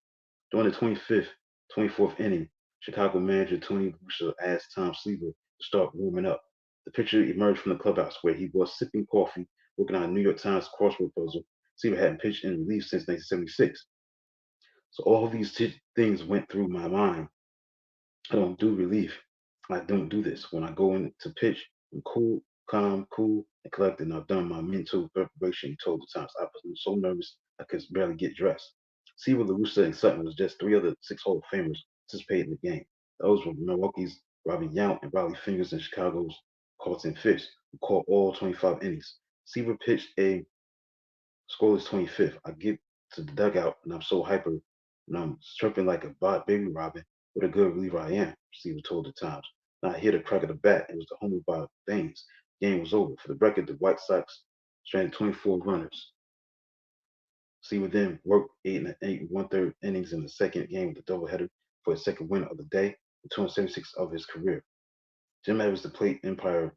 During the 25th, 24th inning, Chicago manager Tony Russo asked Tom Seaver to start warming up. The pitcher emerged from the clubhouse where he was sipping coffee, working on a New York Times crossword puzzle. Seaver hadn't pitched in relief since 1976. So all of these things went through my mind. I don't do relief. I don't do this. When I go in to pitch, I'm cool, calm, cool, and collected, and I've done my mental preparation, he told the Times. I was so nervous I could barely get dressed. Seaver, LaRussa, and Sutton was just three other six Hall of Famers participating in the game. Those were Milwaukee's Robbie Yount and Riley Fingers and Chicago's Carlton Fisk, who caught all 25 innings. Seaver pitched a scoreless 25th. I get to the dugout and I'm so hyper and I'm chirping like a baby robin. What a good reliever I am, Seaver told the Times. Now I hear the crack of the bat. It was the homer by Baines. Game was over. For the record, the White Sox stranded 24 runners. Seaver then worked 8 1/3 innings in the second game with the doubleheader for his second win of the day, the 276 of his career. Jim Evans, the plate umpire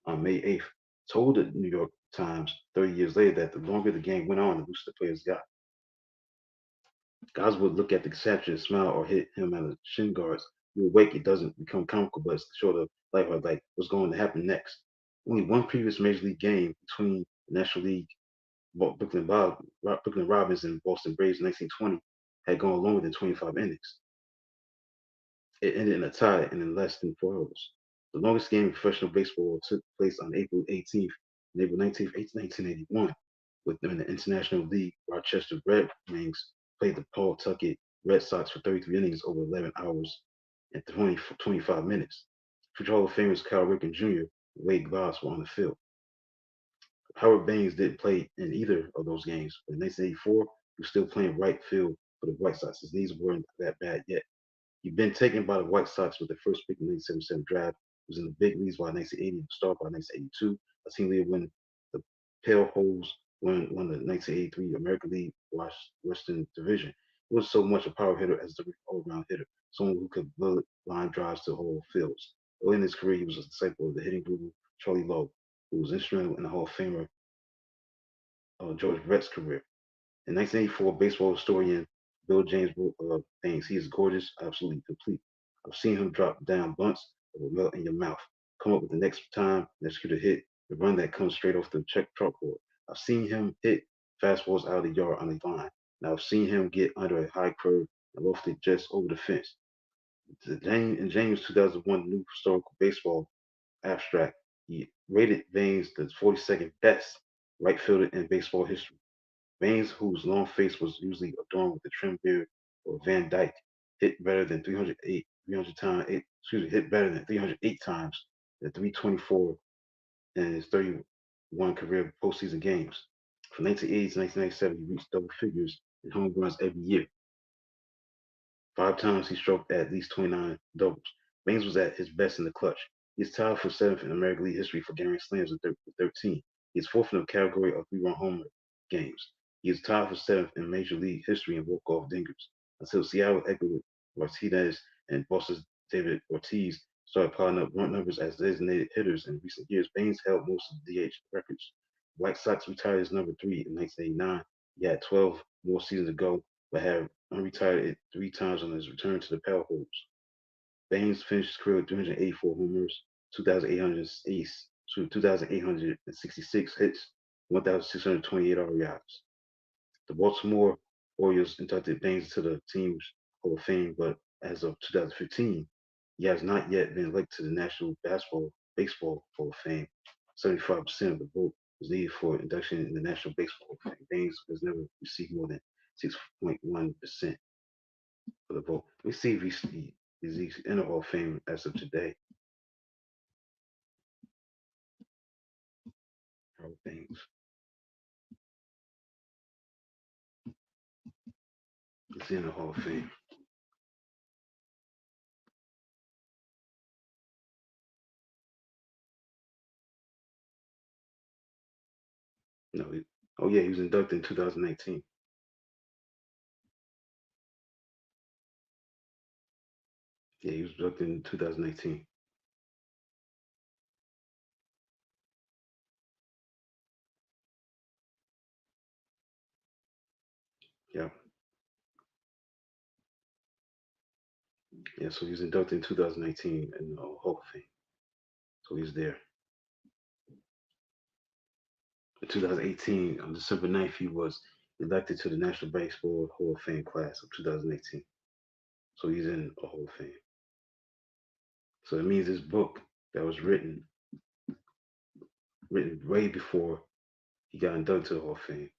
on May 8th, told the New York Times 30 years later that the longer the game went on, the looser the players got. Guys would look at the catcher, smile, or hit him at the shin guards. You awake, it doesn't become comical, but it's sort of like what's going to happen next. Only one previous Major League game between the National League Brooklyn Robins and Boston Braves in 1920 had gone longer than 25 innings. It ended in a tie and in less than 4 hours. The longest game of professional baseball took place on April 19th, 1981, when the International League Rochester Red Wings played the Pawtucket Red Sox for 33 innings over 11 hours and 25 minutes. Future Hall of Famers Cal Ripken Jr. and Wade Boggs were on the field. Howard Baines didn't play in either of those games, but in 1984, he was still playing right field for the White Sox. His knees weren't that bad yet. He'd been taken by the White Sox with the first pick in the 1977 draft. He was in the big leagues by 1980 and started by 1982. A team leader when the Pale Holes won the 1983 American League Western Division. He wasn't so much a power hitter as the all-around hitter, someone who could bullet line drives to whole fields. Early in his career, he was a disciple of the hitting guru Charlie Lowe, who was instrumental in the Hall of Famer George Brett's career. In 1984, baseball historian Bill James wrote of Baines, he is gorgeous, absolutely complete. I've seen him drop down bunts that will melt in your mouth, come up with the next time, and execute a hit, the run that comes straight off the check chalkboard. I've seen him hit fastballs out of the yard on the line. And I've seen him get under a high curve and loft it just over the fence. In James 2001 New Historical Baseball Abstract, he rated Baines the 42nd best right fielder in baseball history. Baines, whose long face was usually adorned with a trim beard or Van Dyke, hit better than 300 times, hit better than 308 times at 324 in his 31 career postseason games. From 1980 to 1997, he reached double figures in home runs every year. 5 times he struck at least 29 doubles. Baines was at his best in the clutch. He is tied for seventh in American League history for grand slams with 13. He is fourth in the category of three-run homer games. He is tied for seventh in Major League history in walk-off dingers. Until Seattle Edgar Martinez and Boston's David Ortiz started piling up run numbers as designated hitters in recent years, Baines held most of the DH records. White Sox retired his number 3 in 1989. He had 12 more seasons to go, but had unretired it 3 times on his return to the Pale Holes. Baines finished his career with 384 homers, 2,866 hits, 1,628 RBIs. The Baltimore Orioles inducted Baines to the team's Hall of Fame, but as of 2015, he has not yet been elected to the National Baseball Hall of Fame. 75% of the vote was needed for induction in the National Baseball Hall of Fame. Baines has never received more than 6.1% of the vote. Let me see if he's in the Hall of Fame as of today. Harold Baines. He's in the Hall of Fame. No, oh yeah, he was inducted in 2019. Yeah, he was inducted in 2018. Yeah, yeah. So he was inducted in 2019 in the Hall of Fame. So he's there. In 2018, on December 9th, he was elected to the National Baseball Hall of Fame class of 2018. So he's in a Hall of Fame. So it means this book that was written way before he got inducted to the Hall of Fame.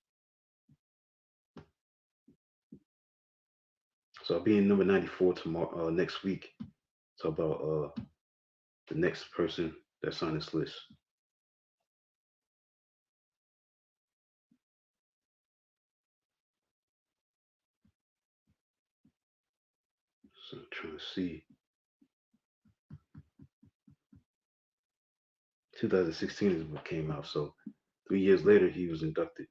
So I'll be in number 94 tomorrow, next week. Talk about the next person that's on this list. So I'm trying to see. 2016 is what came out. So 3 years later, he was inducted.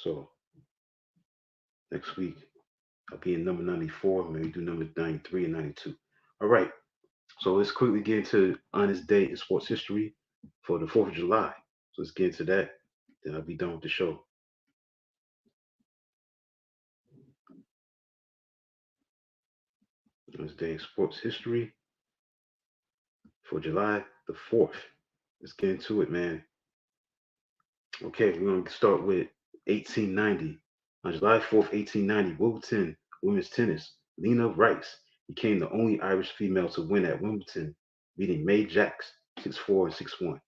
So next week, I'll be in number 94, maybe do number 93 and 92. All right. So let's quickly get into Honest Day in sports history for the 4th of July. So let's get into that. Then I'll be done with the show. Honest Day in sports history for July the 4th. Let's get into it, man. Okay, we're gonna start with 1890. On July 4th, 1890, Wimbledon women's tennis. Lena Rice became the only Irish female to win at Wimbledon, beating Mae Jacks 6-4 and 6-1.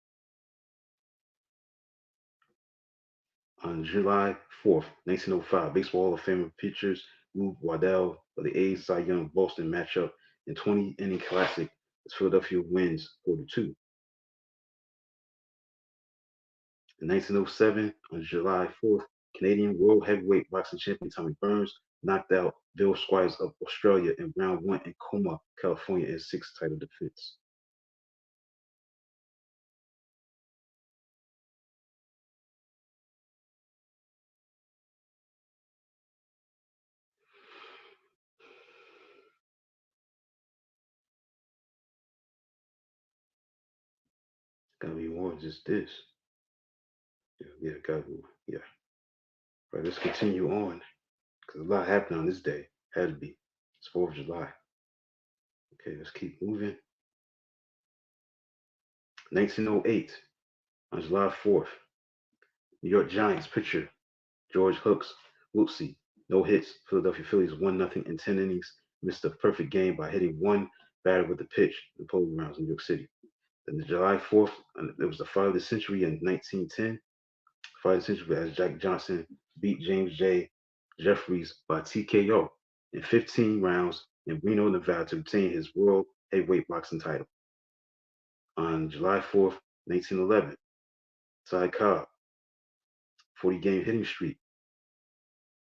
On July 4th, 1905, Baseball Hall of Famer pitchers Lou Waddell for the A's Cy Young Boston matchup in 20-inning classic as Philadelphia wins 4-2. In 1907, on July 4th, Canadian World Heavyweight Boxing Champion Tommy Burns knocked out Bill Squires of Australia in round one in Coma, California, in sixth title defense. Gotta be more than just this. Yeah, gotta be. Yeah. Right, let's continue on because a lot happened on this day. Had to be. It's 4th of July. Okay, let's keep moving. 1908, on July 4th, New York Giants pitcher George Hooks Whoopsie, no hits. Philadelphia Phillies 1-0 in 10 innings. Missed a perfect game by hitting one batter with the pitch in the polo grounds in New York City. Then the July 4th, and it was the fight of the century in 1910. Fight of the century as Jack Johnson beat James J. Jeffries by TKO in 15 rounds in Reno, Nevada to retain his world heavyweight boxing title. On July 4th, 1911, Ty Cobb 40-game hitting streak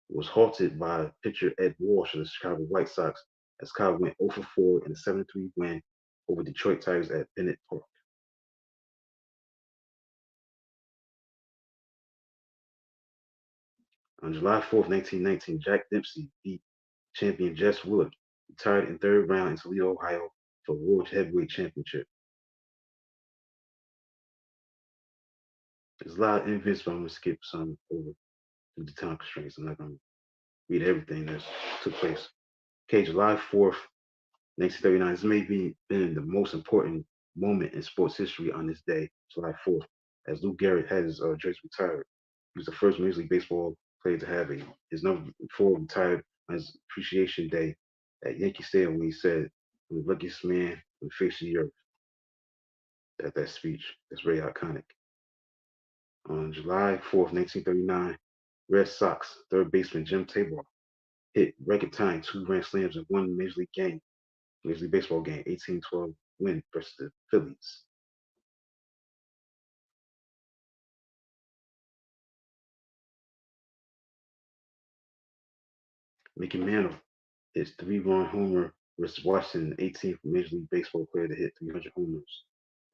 was halted by pitcher Ed Walsh of the Chicago White Sox as Cobb went 0 for 4 in a 7-3 win over Detroit Tigers at Bennett Park. On July 4th, 1919, Jack Dempsey beat champion Jess Willard, retired in third round in Toledo, Ohio for the World Heavyweight Championship. There's a lot of events, but I'm going to skip some over due to time constraints. I'm not going to read everything that took place. Okay, July 4th, 1939. This may be been the most important moment in sports history on this day, July 4th, as Lou Gehrig had his jersey retired. He was the first Major League Baseball player to have his number 4 retired on his appreciation day at Yankee Stadium when he said, "I'm the luckiest man on the face of the earth." That speech, that's very iconic. On July 4th, 1939, Red Sox third baseman Jim Tabor hit record-tying 2 grand slams in one Major League Baseball game, 18-12 win versus the Phillies. Mickey Mantle hits 3-run homer versus Washington, 18th Major League Baseball player to hit 300 homers.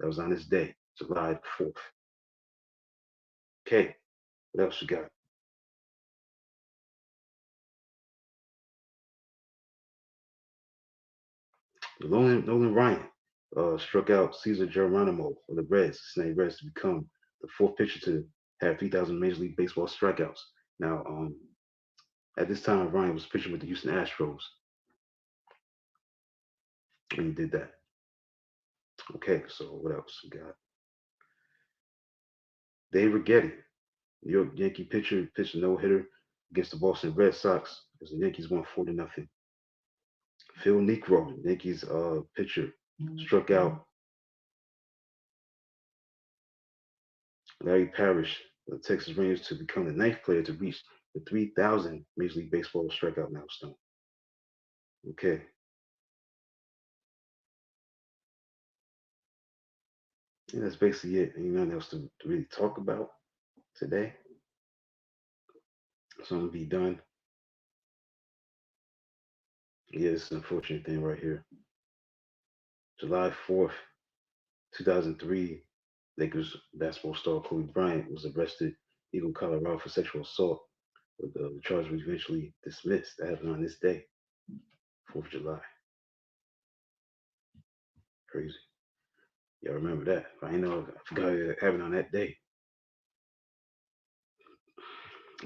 That was on this day, July 4th. Okay, what else you got? Nolan Ryan struck out Cesar Geronimo for the Cincinnati Reds, to become the fourth pitcher to have 3,000 Major League Baseball strikeouts. Now, at this time, Ryan was pitching with the Houston Astros when he did that. Okay, so what else we got? Dave Righetti, New York Yankee pitcher, pitched a no-hitter against the Boston Red Sox as the Yankees won 4-0. Phil Niekro, Yankees pitcher, struck out Larry Parrish of the Texas Rangers to become the ninth player to reach the 3,000 Major League Baseball strikeout milestone. Okay, and that's basically it. Ain't nothing else to really talk about today. So I'm gonna be done. Yeah, it's an unfortunate thing right here. July 4th, 2003, Lakers basketball star Kobe Bryant was arrested in Eagle, Colorado for sexual assault, but the charge was eventually dismissed. That happened on this day, 4th of July. Crazy. Y'all remember that? I know. I forgot it happened on that day.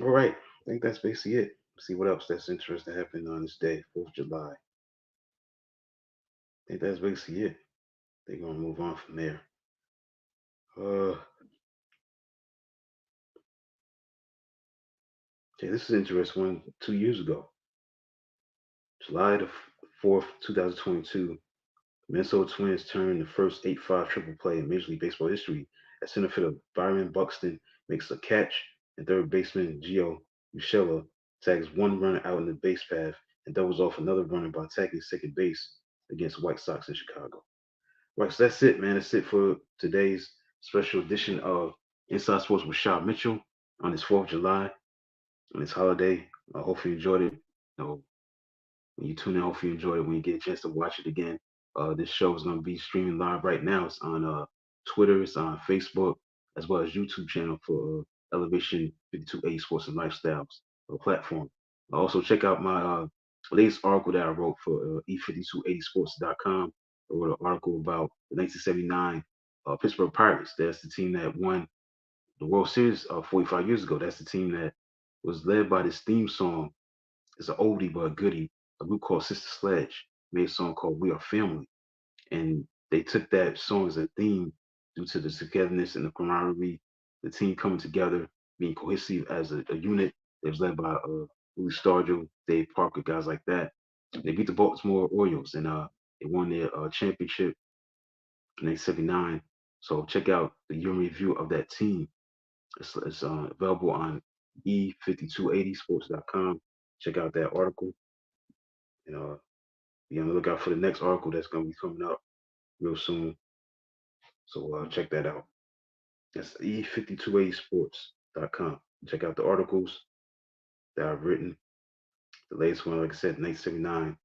All right. I think that's basically it. See what else that's interesting happened on this day, 4th of July. I think that's basically it. They're gonna move on from there. Uh, okay, this is an interesting one. 2 years ago, July the 4th, 2022, Minnesota Twins turned the first 8-5 triple play in Major League Baseball history as center fielder Byron Buxton makes a catch and third baseman Gio Urshela tags one runner out in the base path and doubles off another runner by tagging second base against White Sox in Chicago. Right, so that's it, man. That's it for today's special edition of Inside Sports with Shaw Mitchell on this 4th of July, on this holiday. I hope you enjoyed it. You know, when you tune in, hopefully you enjoy it when you get a chance to watch it again. This show is going to be streaming live right now. It's on Twitter, it's on Facebook, as well as YouTube channel for Elevation 5280 Sports and Lifestyles platform. Also, check out my latest article that I wrote for E5280sports.com. I wrote an article about the 1979 Pittsburgh Pirates. That's the team that won the World Series 45 years ago. That's the team that was led by this theme song. It's an oldie but a goodie. A group called Sister Sledge made a song called "We Are Family," and they took that song as a theme due to the togetherness and the camaraderie, the team coming together, being cohesive as a unit. It was led by Louis Stargell, Dave Parker, guys like that. They beat the Baltimore Orioles and they won their championship in 1979. So check out the year in review of that team. It's available on E5280sports.com. Check out that article and be on the lookout for the next article that's going to be coming up real soon. So check that out. That's E5280sports.com. Check out the articles that I've written. The latest one, like I said, 1979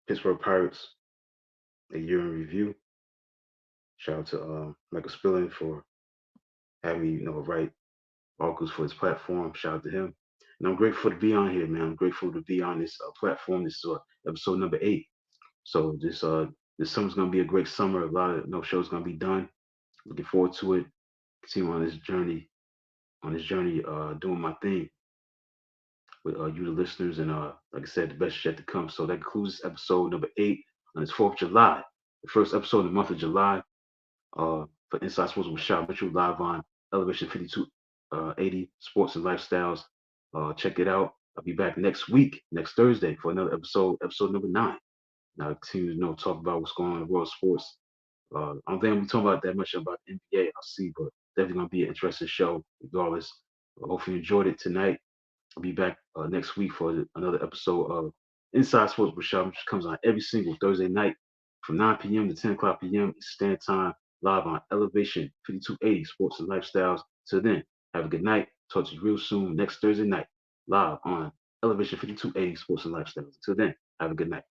Pittsburgh Pirates, a year in review. Shout out to Michael Spillane for having me, write articles for his platform. Shout out to him. And I'm grateful to be on here, man. I'm grateful to be on this platform. This is episode number 8. So this summer's gonna be a great summer. A lot of shows gonna be done. Looking forward to it. Continue on this journey, doing my thing with you, the listeners, and like I said, the best is yet to come. So that concludes episode number 8 on this 4th of July, the first episode of the month of July. For Inside Sports with Shop Mitchell live on Elevation 5280 Sports and Lifestyles. Check it out. I'll be back next week, next Thursday, for another episode number 9. Now, continue to talk about what's going on in the world of sports. I don't think I'm talking about that much about the NBA. I'll see, but definitely gonna be an interesting show regardless. Hopefully you enjoyed it tonight. I'll be back next week for another episode of Inside Sports with Shop, which comes on every single Thursday night from 9 p.m. to 10 o'clock p.m. Standard Time, live on Elevation 5280 Sports and Lifestyles. Till then, have a good night. Talk to you real soon next Thursday night, live on Elevation 5280 Sports and Lifestyles. Until then, have a good night.